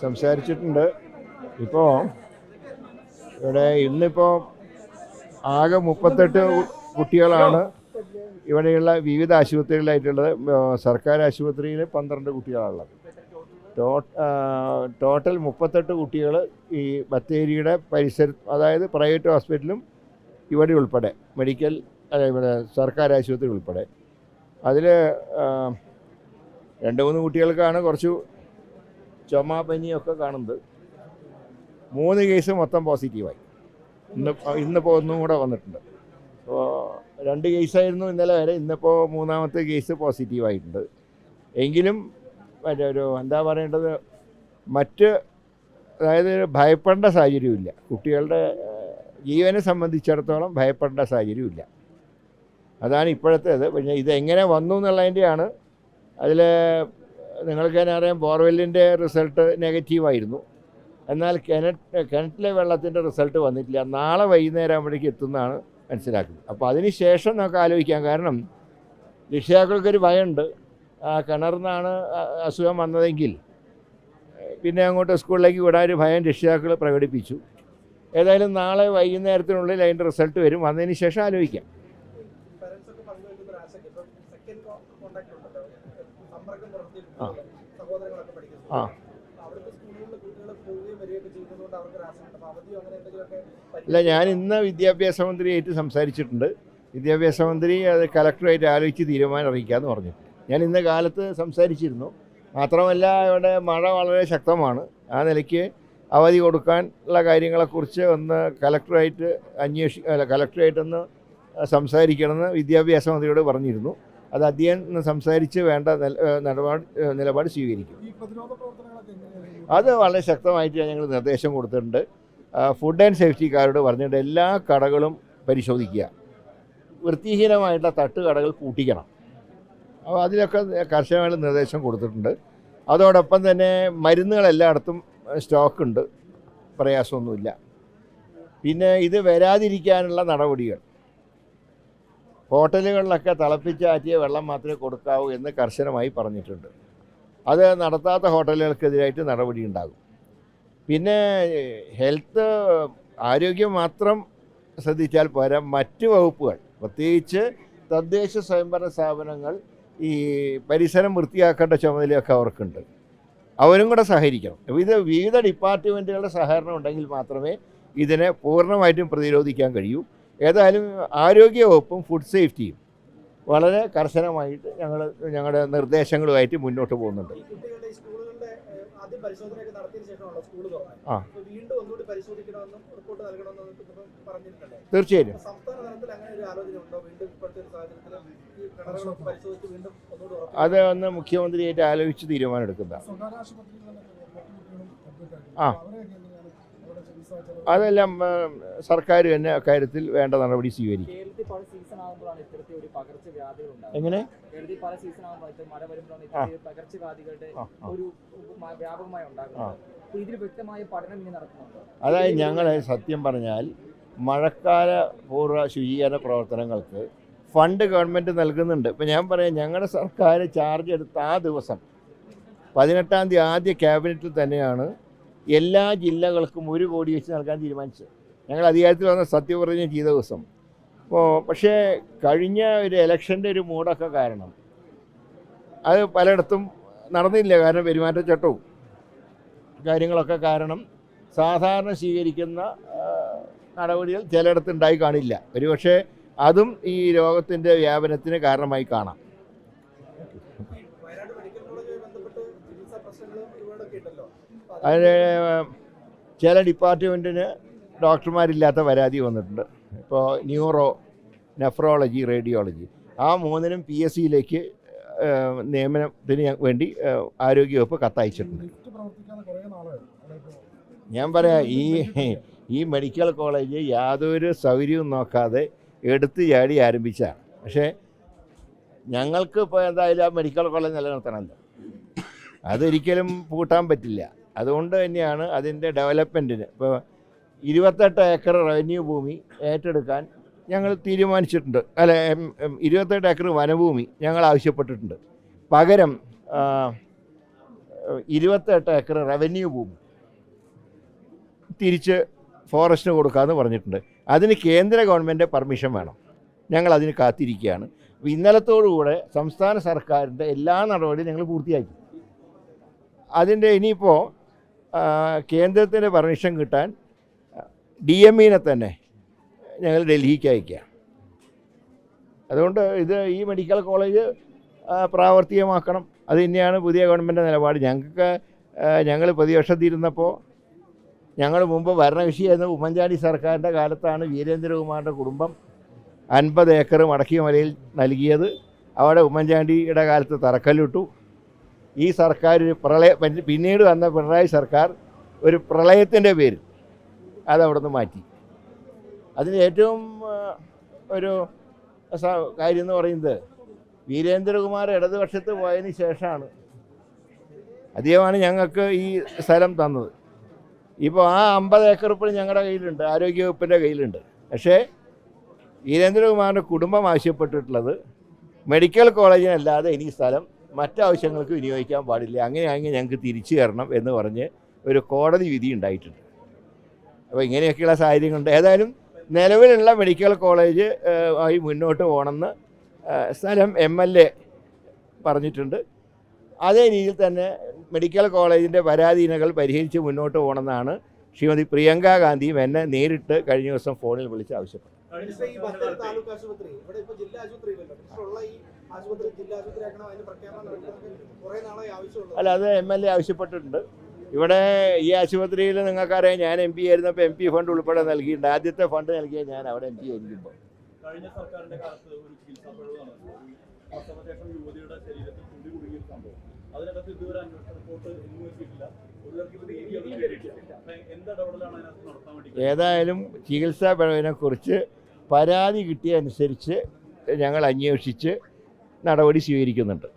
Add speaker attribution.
Speaker 1: സംസാരിച്ചിട്ടുണ്ട്. ഇപ്പോൾ ഇവിടെ ഇന്നിപ്പോൾ ആകെ 38 കുട്ടികളാണ് ഇവിടെയുള്ള വിവിധ ആശുപത്രികളിലായിട്ടുള്ളത്. സർക്കാർ ആശുപത്രിയിൽ 12 കുട്ടികളാണുള്ളത്. ടോട്ടൽ 38 കുട്ടികൾ ഈ ബത്തേരിയുടെ അതായത് പ്രൈവറ്റ് ഹോസ്പിറ്റലും ഇവിടെ ഉൾപ്പെടെ മെഡിക്കൽ ഇവിടെ സർക്കാർ ആശുപത്രി ഉൾപ്പെടെ അതിൽ 2-3 കുട്ടികൾക്കാണ് കുറച്ച് ചുമ പനിയൊക്കെ കാണുന്നത്. 3 കേസ് മൊത്തം പോസിറ്റീവായി. ഇന്നിപ്പോൾ ഒന്നും കൂടെ വന്നിട്ടുണ്ട്. അപ്പോൾ 2 കേസായിരുന്നു ഇന്നലെ വരെ. ഇന്നിപ്പോൾ 3ാമത്തെ കേസ് പോസിറ്റീവായിട്ടുണ്ട്. എങ്കിലും ഒരു എന്താ പറയേണ്ടത്, അതായത് ഭയപ്പെടേണ്ട സാഹചര്യമില്ല. കുട്ടികളുടെ ജീവനെ സംബന്ധിച്ചിടത്തോളം ഭയപ്പെടേണ്ട സാഹചര്യമില്ല. അതാണ് ഇപ്പോഴത്തേത്. പിന്നെ ഇതെങ്ങനെ വന്നു എന്നുള്ളതിൻ്റെയാണ്. അതിൽ നിങ്ങൾക്ക് തന്നെ അറിയാം, ബോർവെല്ലിൻ്റെ റിസൾട്ട് നെഗറ്റീവായിരുന്നു. എന്നാൽ കിണറ്റിലെ വെള്ളത്തിൻ്റെ റിസൾട്ട് വന്നിട്ടില്ല. നാളെ വൈകുന്നേരം ആകുമ്പോഴേക്ക് എത്തുന്നതാണ് മനസ്സിലാക്കുന്നത്. അപ്പോൾ അതിന് ശേഷം നമുക്ക് ആലോചിക്കാം. കാരണം രക്ഷിതാക്കൾക്കൊരു ഭയമുണ്ട്, കിണറിനാണ് അസുഖം വന്നതെങ്കിൽ പിന്നെ അങ്ങോട്ട് സ്കൂളിലേക്ക് വിടാൻ ഒരു ഭയം രക്ഷിതാക്കൾ പ്രകടിപ്പിച്ചു. ഏതായാലും നാളെ വൈകുന്നേരത്തിനുള്ളിൽ അതിൻ്റെ റിസൾട്ട് വരും. വന്നതിന് ശേഷം ആലോചിക്കാം. അല്ല, ഞാൻ ഇന്ന് വിദ്യാഭ്യാസ മന്ത്രിയായിട്ട് സംസാരിച്ചിട്ടുണ്ട്. വിദ്യാഭ്യാസ മന്ത്രി അത് കലക്ടറായിട്ട് ആലോചിച്ച് തീരുമാനം അറിയിക്കാമെന്ന് പറഞ്ഞു. ഞാൻ ഇന്ന് കാലത്ത് സംസാരിച്ചിരുന്നു. മാത്രമല്ല, ഇവിടെ മഴ വളരെ ശക്തമാണ്. ആ നിലയ്ക്ക് അവധി കൊടുക്കാനുള്ള കാര്യങ്ങളെക്കുറിച്ച് ഒന്ന് കലക്ടറായിട്ടൊന്ന് സംസാരിക്കണമെന്ന് വിദ്യാഭ്യാസ മന്ത്രിയോട് പറഞ്ഞിരുന്നു. അത് അദ്ദേഹം സംസാരിച്ച് വേണ്ട നിലപാട് സ്വീകരിക്കും. അത് വളരെ ശക്തമായിട്ട് ഞങ്ങൾ നിർദ്ദേശം കൊടുത്തിട്ടുണ്ട്. ഫുഡ് ആൻഡ് സേഫ്റ്റിക്കാരോട് പറഞ്ഞിട്ട് എല്ലാ കടകളും പരിശോധിക്കുക. വൃത്തിഹീനമായിട്ടുള്ള തട്ടുകടകൾ പൂട്ടിക്കണം. അപ്പോൾ അതിലൊക്കെ കർശനമായ നിർദ്ദേശം കൊടുത്തിട്ടുണ്ട്. അതോടൊപ്പം തന്നെ മരുന്നുകൾ എല്ലായിടത്തും സ്റ്റോക്കുണ്ട്, പ്രയാസമൊന്നുമില്ല. പിന്നെ ഇത് വരാതിരിക്കാനുള്ള നടപടികൾ, ഹോട്ടലുകളിലൊക്കെ തിളപ്പിച്ചാറ്റിയ വെള്ളം മാത്രമേ കൊടുക്കാവൂ എന്ന് കർശനമായി പറഞ്ഞിട്ടുണ്ട്. അത് നടത്താത്ത ഹോട്ടലുകൾക്കെതിരായിട്ട് നടപടി ഉണ്ടാകും. പിന്നെ ആരോഗ്യം മാത്രം ശ്രദ്ധിച്ചാൽ പോരാ, മറ്റ് വകുപ്പുകൾ, പ്രത്യേകിച്ച് തദ്ദേശ സ്വയംഭരണ സ്ഥാപനങ്ങൾ ഈ പരിസരം വൃത്തിയാക്കേണ്ട ചുമതലയൊക്കെ അവർക്കുണ്ട്. അവരും കൂടെ സഹകരിക്കണം. ഇത് വിവിധ ഡിപ്പാർട്ട്മെൻറ്റുകളുടെ സഹകരണം ഉണ്ടെങ്കിൽ മാത്രമേ ഇതിനെ പൂർണ്ണമായിട്ടും പ്രതിരോധിക്കാൻ കഴിയൂ. ഏതായാലും ആരോഗ്യവകുപ്പും ഫുഡ് സേഫ്റ്റിയും വളരെ കർശനമായിട്ട് ഞങ്ങളുടെ നിർദ്ദേശങ്ങളുമായിട്ട് മുന്നോട്ട് പോകുന്നുണ്ട്. തീർച്ചയായും അത് ഒന്ന് മുഖ്യമന്ത്രിയായിട്ട് ആലോചിച്ച് തീരുമാനമെടുക്കുന്നതാണ്. അതെല്ലാം സർക്കാർ തന്നെ അക്കാര്യത്തിൽ വേണ്ട നടപടി സ്വീകരിക്കും. എങ്ങനെ അതായത് ഞങ്ങൾ സത്യം പറഞ്ഞാൽ മഴക്കാല പൂർവ്വ ശുചീകരണ പ്രവർത്തനങ്ങൾക്ക് ഫണ്ട് ഗവൺമെൻറ് നൽകുന്നുണ്ട്. ഇപ്പം ഞാൻ പറയാം, ഞങ്ങളുടെ സർക്കാർ ചാർജ് എടുത്ത ആ ദിവസം 18-ാം തീയതി ആദ്യ ക്യാബിനറ്റിൽ തന്നെയാണ് എല്ലാ ജില്ലകൾക്കും 1 കോടി വെച്ച് നൽകാൻ തീരുമാനിച്ചത്. ഞങ്ങൾ അധികാരത്തിൽ വന്ന സത്യപ്രതിജ്ഞ ചെയ്ത ദിവസം. പക്ഷേ കഴിഞ്ഞ ഒരു ഇലക്ഷൻ്റെ ഒരു മൂടൊക്കെ കാരണം അത് പലയിടത്തും നടന്നില്ല. കാരണം പെരുമാറ്റച്ചട്ടവും കാര്യങ്ങളൊക്കെ കാരണം സാധാരണ സ്വീകരിക്കുന്ന നടപടികൾ ചിലയിടത്ത് ഉണ്ടായി കാണില്ല. ഒരുപക്ഷെ അതും ഈ രോഗത്തിൻ്റെ വ്യാപനത്തിന് കാരണമായി കാണാം. അതിന് ചില ഡിപ്പാർട്ട്മെൻറ്റിന് ഡോക്ടർമാരില്ലാത്ത പരാതി വന്നിട്ടുണ്ട്. ഇപ്പോൾ ന്യൂറോ, നെഫ്രോളജി, റേഡിയോളജി, ആ 3നും PSCയിലേക്ക് നിയമനത്തിന് വേണ്ടി ആരോഗ്യവകുപ്പ് കത്തയച്ചിട്ടുണ്ട്. ഞാൻ പറയാം, ഈ മെഡിക്കൽ കോളേജ് യാതൊരു സൗകര്യവും നോക്കാതെ എടുത്ത് ചാടി ആരംഭിച്ചതാണ്. പക്ഷേ ഞങ്ങൾക്ക് ഇപ്പോൾ എന്തായാലും ആ മെഡിക്കൽ കോളേജ് നിലനിർത്തണമല്ലോ, അതൊരിക്കലും പൂട്ടാൻ പറ്റില്ല. അതുകൊണ്ട് തന്നെയാണ് അതിൻ്റെ ഡെവലപ്മെൻറ്റിന് ഇപ്പോൾ 28 ഏക്കർ റവന്യൂ ഭൂമി ഏറ്റെടുക്കാൻ ഞങ്ങൾ തീരുമാനിച്ചിട്ടുണ്ട്. 28 ഏക്കർ വനഭൂമി ഞങ്ങൾ ആവശ്യപ്പെട്ടിട്ടുണ്ട്. പകരം 28 ഏക്കർ റവന്യൂ ഭൂമി തിരിച്ച് ഫോറസ്റ്റിന് കൊടുക്കാമെന്ന് പറഞ്ഞിട്ടുണ്ട്. അതിന് കേന്ദ്ര ഗവൺമെൻറ് പെർമിഷൻ വേണം. ഞങ്ങൾ അതിന് കാത്തിരിക്കുകയാണ്. അപ്പോൾ ഇന്നലത്തോടുകൂടെ സംസ്ഥാന സർക്കാരിൻ്റെ എല്ലാ നടപടിയും ഞങ്ങൾ പൂർത്തിയാക്കി. അതിൻ്റെ ഇനിയിപ്പോൾ കേന്ദ്രത്തിൻ്റെ പെർമിഷൻ കിട്ടാൻ DME-നെ തന്നെ ഞങ്ങൾ ഡൽഹിക്ക് അയക്കുക. അതുകൊണ്ട് ഈ മെഡിക്കൽ കോളേജ് പ്രാവർത്തികമാക്കണം. അത് തന്നെയാണ് പുതിയ ഗവൺമെൻറ് നിലപാട്. ഞങ്ങൾ പ്രതിപക്ഷത്തിരുന്നപ്പോൾ ഞങ്ങൾ മുമ്പ് ഭരണകക്ഷിയായിരുന്ന ഉമ്മൻചാണ്ടി സർക്കാരിൻ്റെ കാലത്താണ് വീരേന്ദ്രകുമാറിൻ്റെ കുടുംബം 50 ഏക്കർ മടക്കിയമലയിൽ നൽകിയത്. അവിടെ ഉമ്മൻചാണ്ടിയുടെ കാലത്ത് തറക്കല്ലിട്ടു. ഈ സർക്കാർ പിന്നീട് വന്ന പിണറായി സർക്കാർ ഒരു പ്രളയത്തിൻ്റെ പേരിൽ അതവിടെ നിന്ന് മാറ്റി. അതിന് ഏറ്റവും ഒരു കാര്യം എന്ന് പറയുന്നത് വീരേന്ദ്രകുമാർ ഇടതുപക്ഷത്ത് പോയതിന് ശേഷമാണ് അദ്ദേഹമാണ് ഞങ്ങൾക്ക് ഈ സ്ഥലം തന്നത്. ഇപ്പോൾ ആ 50 ഏക്കർ ഇപ്പോൾ ഞങ്ങളുടെ കയ്യിലുണ്ട്, ആരോഗ്യവകുപ്പിൻ്റെ കയ്യിലുണ്ട്. പക്ഷേ വീരേന്ദ്രകുമാറിൻ്റെ കുടുംബം ആവശ്യപ്പെട്ടിട്ടുള്ളത് മെഡിക്കൽ കോളേജിനല്ലാതെ ഇനി സ്ഥലം മറ്റാവശ്യങ്ങൾക്ക് വിനിയോഗിക്കാൻ പാടില്ല, അങ്ങനെയാണെങ്കിൽ ഞങ്ങൾക്ക് തിരിച്ചു തരണം എന്ന് പറഞ്ഞ് ഒരു കോടതി വിധി ഉണ്ടായിട്ടുണ്ട്. അപ്പോൾ ഇങ്ങനെയൊക്കെയുള്ള സാഹചര്യങ്ങളുണ്ട്. ഏതായാലും നിലവിലുള്ള മെഡിക്കൽ കോളേജ് ആയി മുന്നോട്ട് പോകണമെന്ന് സ്ഥലം MLA പറഞ്ഞിട്ടുണ്ട്. അതേ രീതിയിൽ തന്നെ മെഡിക്കൽ കോളേജിൻ്റെ പരാധീനതകൾ പരിഹരിച്ച് മുന്നോട്ട് പോകണമെന്നാണ് ശ്രീമതി പ്രിയങ്ക ഗാന്ധിയും എന്നെ നേരിട്ട് കഴിഞ്ഞ ദിവസം ഫോണിൽ വിളിച്ച് ആവശ്യപ്പെട്ടു. അല്ല, അത് MLA ആവശ്യപ്പെട്ടിട്ടുണ്ട്. ഇവിടെ ഈ ആശുപത്രിയിൽ നിങ്ങൾക്കറിയാം, ഞാൻ MP ആയിരുന്നപ്പോൾ MP ഫണ്ട് ഉൾപ്പെടെ നൽകിയിട്ടുണ്ട്. ആദ്യത്തെ ഫണ്ട് നൽകിയ ഞാൻ അവിടെ MP ആയിരിക്കുമ്പോൾ.
Speaker 2: കഴിഞ്ഞ സർക്കാരിന്റെ കാലത്ത് ഒരു ചികിത്സാ പിഴവ് നടന്നു. പ്രസവശേഷം യുവതിയുടെ ശരീരത്തിൽ തുണി കുടുങ്ങിയ സംഭവം. അതിനകത്ത് ഇതുവരെ അന്വേഷണ റിപ്പോർട്ട് ഒന്നും എത്തിയിട്ടില്ല. എന്തിടപെടലാണ് അതിനകത്ത് നടത്താൻ വേണ്ടി? ഏതായാലും ചികിത്സാ പിഴവിനെ കുറിച്ച് പരാതി കിട്ടിയ അനുസരിച്ച് ഞങ്ങൾ അന്വേഷിച്ച് നടപടി സ്വീകരിക്കുന്നുണ്ട്.